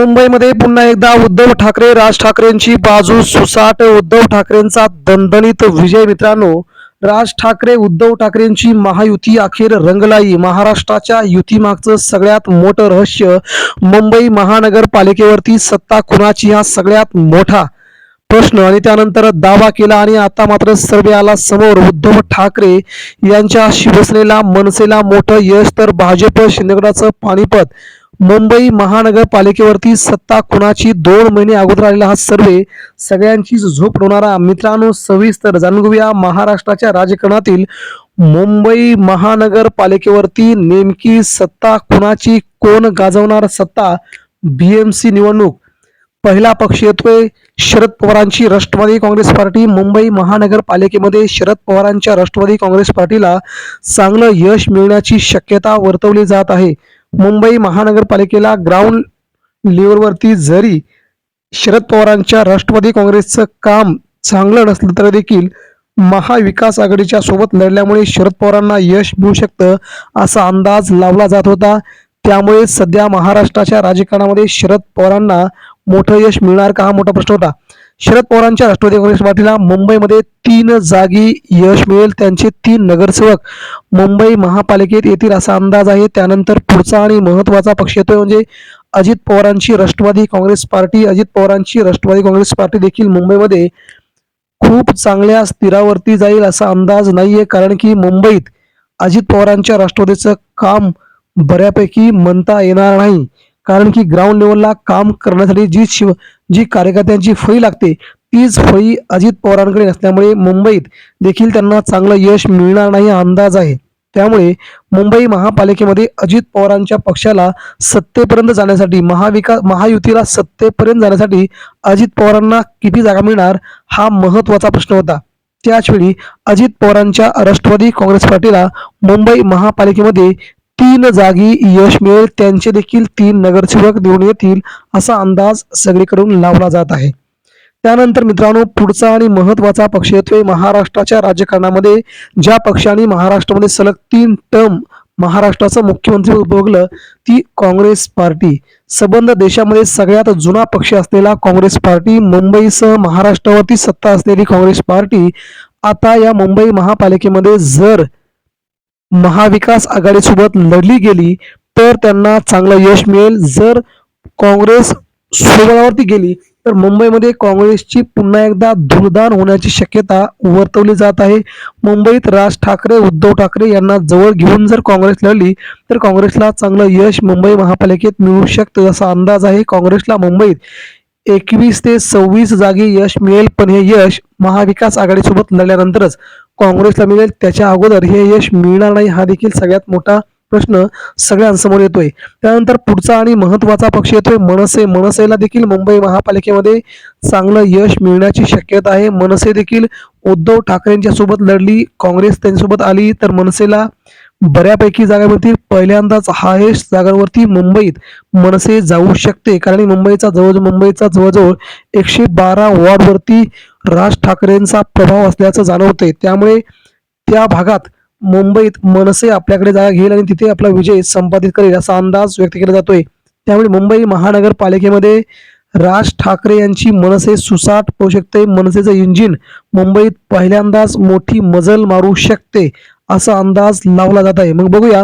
मुंबईमध्ये पुन्हा एकदा उद्धव ठाकरे राज ठाकरेंची बाजू सुसाट. उद्धव ठाकरेंचा दणदणीत विजय. मित्रांनो, राज ठाकरे उद्धव ठाकरेंची महायुती अखेर रंगलाई. महाराष्ट्राच्या युतीमागचं सगळ्यात मोठं रहस्य, मुंबई महानगरपालिकेवरती सत्ता कुणाची, हा सगळ्यात मोठा प्रश्न आणि त्यानंतर दावा केला. आणि आता मात्र सर्वे आला समोर. उद्धव ठाकरे यांच्या शिवसेनेला मनसेला मोठं यश, तर भाजप शिंदेगडाचं पानिपत. मुंबई महानगरपालिकेवरती सत्ता कुणाची, 2 महिने अगोदर आलेला हा सर्वे सगळ्यांचीच झोप उडवणारा. मित्रांनो, सविस्तर जाणून घेऊया महाराष्ट्राच्या राजकारणातील मुंबई महानगरपालिकेवरती नेमकी सत्ता कुणाची, कोण गाजवणार सत्ता. BMC निवडणूक. पहिला पक्ष येतोय शरद पवारांची राष्ट्रवादी काँग्रेस पार्टी. मुंबई महानगरपालिकेमध्ये शरद पवारांच्या राष्ट्रवादी काँग्रेस पार्टीला चांगलं यश मिळण्याची शक्यता वर्तवली जात आहे. मुंबई महानगरपालिकेला ग्राउंड लेवलवरती जरी शरद पवारांच्या राष्ट्रवादी काँग्रेसचं काम चांगलं नसलं तरी देखील महाविकास आघाडीच्या सोबत लढल्यामुळे शरद पवारांना यश मिळू शकतं असा अंदाज लावला जात होता. त्यामुळे सध्या महाराष्ट्राच्या राजकारणामध्ये शरद पवारांना मोठं यश मिळणार का, हा मोठा प्रश्न होता. शरद पवारांच्या राष्ट्रवादी काँग्रेस पार्टीला मुंबईमध्ये 3 जागी यश मिळेल. त्यांचे 3 नगरसेवक मुंबई महापालिकेत येतील असा अंदाज आहे. त्यानंतर पुढचा आणि महत्त्वाचा पक्ष येतोय म्हणजे अजित पवारांची राष्ट्रवादी काँग्रेस पार्टी. अजित पवारांची राष्ट्रवादी काँग्रेस पार्टी देखील मुंबईमध्ये खूप चांगल्या स्थिरावरती जाईल असा अंदाज नाहीये, कारण की मुंबईत अजित पवारांच्या राष्ट्रवादीचं काम बऱ्यापैकी म्हणता येणार नाही. कारण की ग्राउंड लेवलला काम करण्यासाठी जी कार्यकर्त्यांची फळी लागते तीच फळी अजित पवारांकडे नसल्यामुळे मुंबईत देखील त्यांना चांगलं यश मिळणार नाही हा अंदाज आहे. त्यामुळे मुंबई महापालिकेमध्ये अजित पवारांच्या पक्षाला सत्तेपर्यंत जाण्यासाठी, महायुतीला सत्तेपर्यंत जाण्यासाठी अजित पवारांना किती जागा मिळणार हा महत्त्वाचा प्रश्न होता. त्याचवेळी अजित पवारांच्या राष्ट्रवादी काँग्रेस पार्टीला मुंबई महापालिकेमध्ये 3 जागी यश मिळेल. त्यांचे देखील 3 नगरसेवक निवडून येतील असा अंदाज सगळीकडून लावला जात आहे. त्यानंतर मित्रांनो, पुढचा आणि महत्त्वाचा पक्ष येतोय महाराष्ट्राच्या राजकारणामध्ये. ज्या पक्षाने महाराष्ट्रामध्ये सलग 3 टर्म महाराष्ट्राचं मुख्यमंत्री भोगलं ती काँग्रेस पार्टी. संबंध देशामध्ये सगळ्यात जुना पक्ष असलेला काँग्रेस पार्टी, मुंबईसह महाराष्ट्रावरती सत्ता असलेली काँग्रेस पार्टी आता या मुंबई महापालिकेमध्ये जर महाविकास आघाडीसोबत लढली गेली तर त्यांना चांगलं यश मिळेल. जर काँग्रेस स्वबळावरती गेली तर मुंबईमध्ये काँग्रेसची पुन्हा एकदा धुळदाण होण्याची शक्यता वर्तवली जात आहे. मुंबईत राज ठाकरे उद्धव ठाकरे यांना जवळ घेऊन जर काँग्रेस लढली तर काँग्रेसला चांगलं यश मुंबई महापालिकेत मिळू शकतं असा अंदाज आहे. काँग्रेसला मुंबईत 21 ते 26 जागी यश मिळेल, पण हे यश महाविकास आघाडीसोबत लढल्यानंतरच काँग्रेसला मिळेल. त्याच्या अगोदर हे यश मिळणार नाही हा देखील सगळ्यात मोठा प्रश्न सगळ्यांसमोर येतोय. त्यानंतर पुढचा आणि महत्त्वाचा पक्ष येतोय मनसे. मनसेला देखील मुंबई महापालिकेमध्ये चांगलं यश मिळण्याची शक्यता आहे. मनसे देखील उद्धव ठाकरेंच्या सोबत लढली, काँग्रेस त्यांच्यासोबत आली तर मनसेला बऱ्यापैकी जागा मिळतील. पहिल्यांदाच हायेस्ट जागांवरती मुंबईत मनसे जाऊ शकते, कारण मुंबईचा जवळजवळ 112 वॉर्डवरती राज ठाकरेंचा प्रभाव असल्याचं जाणवतंय. त्यामुळे त्या भागात मुंबईत मनसे आपल्याकडे जागा घेईल आणि तिथे आपला विजय संपादित करेल असा अंदाज व्यक्त केला जातोय. त्यामुळे मुंबई महानगरपालिकेमध्ये राज ठाकरे यांची मनसे सुसाट होऊ शकते. मनसेचं इंजिन मुंबईत पहिल्यांदाच मोठी मजल मारू शकते असा अंदाज लावला जात आहे. मग बघूया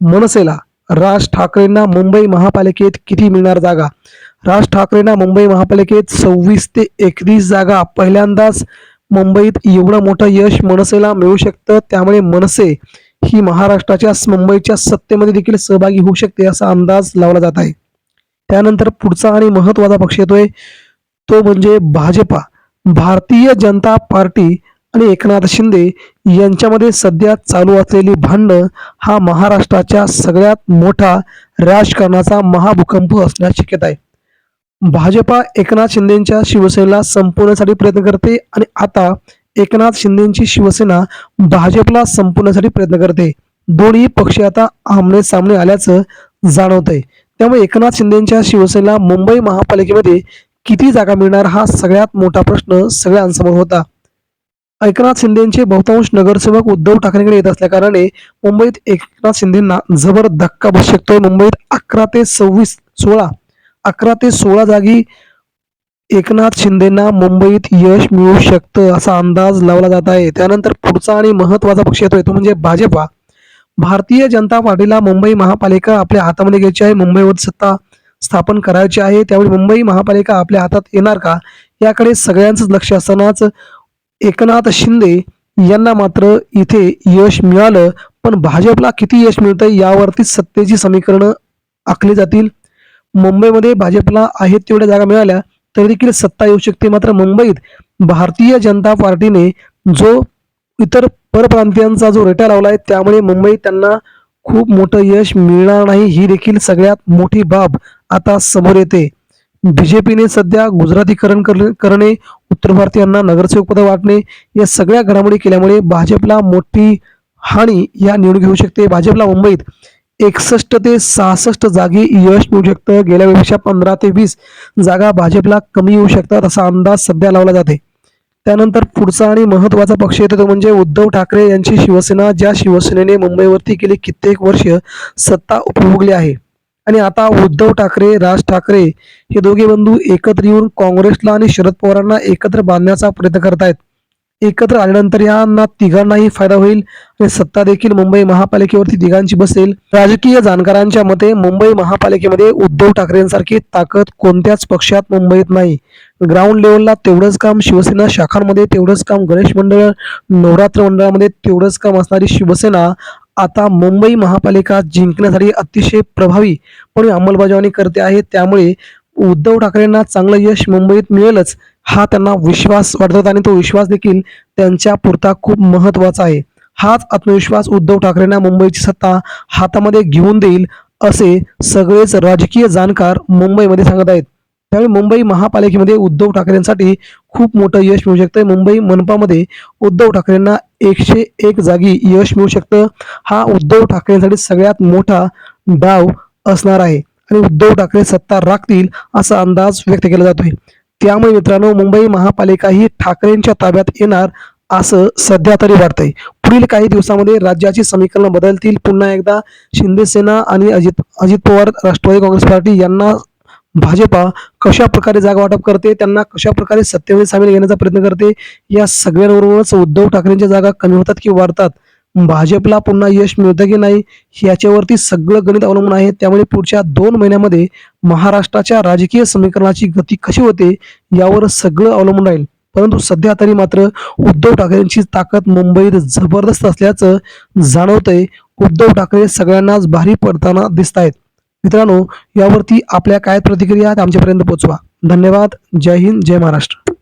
मनसेला राज ठाकरेंना मुंबई महापालिकेत किती मिळणार जागा. राज ठाकरेंना मुंबई महापालिकेत 26 ते 31 जागा. पहिल्यांदाच मुंबईत एवढं मोठं यश मनसेला मिळू शकतं. त्यामुळे मनसे ही मुंबईच्या सत्तेमध्ये देखील सहभागी होऊ शकते असा अंदाज लावला जात आहे. त्यानंतर पुढचा आणि महत्त्वाचा पक्ष येतोय तो म्हणजे भाजपा. भारतीय जनता पार्टी आणि एकनाथ शिंदे यांच्यामध्ये सध्या चालू असलेली भांडणं हा महाराष्ट्राच्या सगळ्यात मोठा राजकारणाचा महाभूकंप असण्याची शक्यता आहे. भाजपा एकनाथ शिंदेच्या शिवसेनेला संपवण्यासाठी प्रयत्न करते आणि आता एकनाथ शिंदेची शिवसेना भाजपला संपवण्यासाठी प्रयत्न करते. दोन्ही पक्ष आता आमने सामने आल्याचं जाणवतंय. त्यामुळे एकनाथ शिंदेच्या शिवसेनेला मुंबई महापालिकेमध्ये किती जागा मिळणार हा सगळ्यात मोठा प्रश्न सगळ्यांसमोर होता. एकनाथ शिंदेचे बहुतांश नगरसेवक उद्धव ठाकरेंकडे येत असल्या कारणाने मुंबईत एकनाथ शिंदेंना जबर धक्का बसू शकतोय. मुंबईत 11 ते 16 11 ते 16 जागी एकनाथ शिंदेंना मुंबईत यश मिळू शकतं असा अंदाज लावला जात आहे. त्यानंतर पुढचा आणि महत्त्वाचा पक्ष येतोय तो म्हणजे भाजपा. भारतीय जनता पार्टीला मुंबई महापालिका आपल्या हातामध्ये घ्यायची आहे. मुंबईवर सत्ता स्थापन करायची आहे. त्यावेळी मुंबई महापालिका आपल्या हातात येणार का? याकडे सगळ्यांचंच लक्ष असतानाच एकनाथ शिंदे यांना मात्र इथे यश मिळालं, पण भाजपला किती यश मिळतंय यावरतीच सत्तेची समीकरणं आखली जातील. मुंबईमध्ये भाजपला आहेत तेवढ्या जागा मिळाल्या तरी देखील सत्ता येऊ शकते. मात्र मुंबईत भारतीय जनता पार्टीने जो इतर परप्रांतीयांचा जो रेटा लावलाय त्यामुळे मुंबईत त्यांना खूप मोठं यश मिळणार नाही, ही देखील सगळ्यात मोठी बाब आता समोर येते. बीजेपीने सध्या गुजरातीकरण करणे, उत्तर भारतीयांना नगरसेवक पद वाटणे या सगळ्या घडामोडी केल्यामुळे भाजपला मोठी हानी या निवडणूक होऊ शकते. भाजपला मुंबईत 61 ते 66 जागी यश मिळू शकतं. गेल्या वेळेपेक्षा 15 ते 20 जागा भाजपला कमी येऊ शकतात असा अंदाज सध्या लावला जाते. त्यानंतर पुढचा आणि महत्त्वाचा पक्ष येतो तो म्हणजे उद्धव ठाकरे यांची शिवसेना, ज्या शिवसेनेने मुंबईवरती गेली कित्येक वर्ष सत्ता उपभोगली आहे. आणि आता उद्धव ठाकरे, राज ठाकरे हे दोघे बंधू एकत्र येऊन काँग्रेसला आणि शरद पवारांना एकत्र बांधण्याचा प्रयत्न करतायत. एकत्र आल्यानंतर यांना तिघांनाही फायदा होईल आणि सत्ता देखील मुंबई महापालिकेवरती तिघांची बसेल. राजकीय जाणकारांच्या मते मुंबई महापालिकेमध्ये उद्धव ठाकरेंसारखी ताकद कोणत्याच पक्षात मुंबईत नाही. ग्राउंड लेवलला तेवढंच काम शिवसेना शाखांमध्ये, तेवढंच काम गणेश मंडळ, नवरात्र मंडळामध्ये तेवढंच काम असणारी शिवसेना आता मुंबई महापालिका जिंकण्यासाठी अतिशय प्रभावीपणे अंमलबजावणी करते आहे. त्यामुळे उद्धव ठाकरेंना चांगलं यश मुंबईत मिळेलच हा त्यांना विश्वास वाटतो आणि तो विश्वास देखील त्यांच्या पुरता खूप महत्त्वाचा आहे. हाच आत्मविश्वास उद्धव ठाकरेंना मुंबईची सत्ता हातामध्ये घेऊन देईल असे सगळेच राजकीय जाणकार मुंबईमध्ये सांगत आहेत. त्यामुळे मुंबई महापालिकेमध्ये उद्धव ठाकरेंसाठी खूप मोठं यश मिळू शकतं. मुंबई मनपामध्ये उद्धव ठाकरेंना 101 जागी यश मिळू शकतं. हा उद्धव ठाकरेंसाठी सगळ्यात मोठा डाव असणार आहे आणि उद्धव ठाकरे सत्ता राखतील असा अंदाज व्यक्त केला जातोय. त्यामुळे मित्रांनो मुंबई महापालिका ही ठाकरेंच्या ताब्यात येणार असं सध्या तरी वाटतंय. पुढील काही दिवसामध्ये राज्याची समीकरणं बदलतील. पुन्हा एकदा शिंदे सेना आणि अजित पवार राष्ट्रवादी काँग्रेस पार्टी यांना भाजपा कशा प्रकारे जागा वाटप करते, त्यांना कशा प्रकारे सत्तेमध्ये सामील घेण्याचा प्रयत्न करते, या सगळ्यांवरूनच उद्धव ठाकरेंच्या जागा कमी होतात की वाढतात, भाजपला पुन्हा यश मिळतं की नाही याच्यावरती सगळं गणित अवलंबून आहे. त्यामुळे पुढच्या 2 महिन्यामध्ये महाराष्ट्राच्या राजकीय समीकरणाची गती कशी होते यावर सगळं अवलंबून राहील. परंतु सध्या तरी मात्र उद्धव ठाकरेंची ताकद मुंबईत जबरदस्त असल्याचं जाणवतंय. उद्धव ठाकरे सगळ्यांनाच भारी पडताना दिसत आहेत. मित्रांनो, यावरती आपल्या काय प्रतिक्रिया आहेत आमच्यापर्यंत पोहोचवा. धन्यवाद. जय हिंद, जय महाराष्ट्र.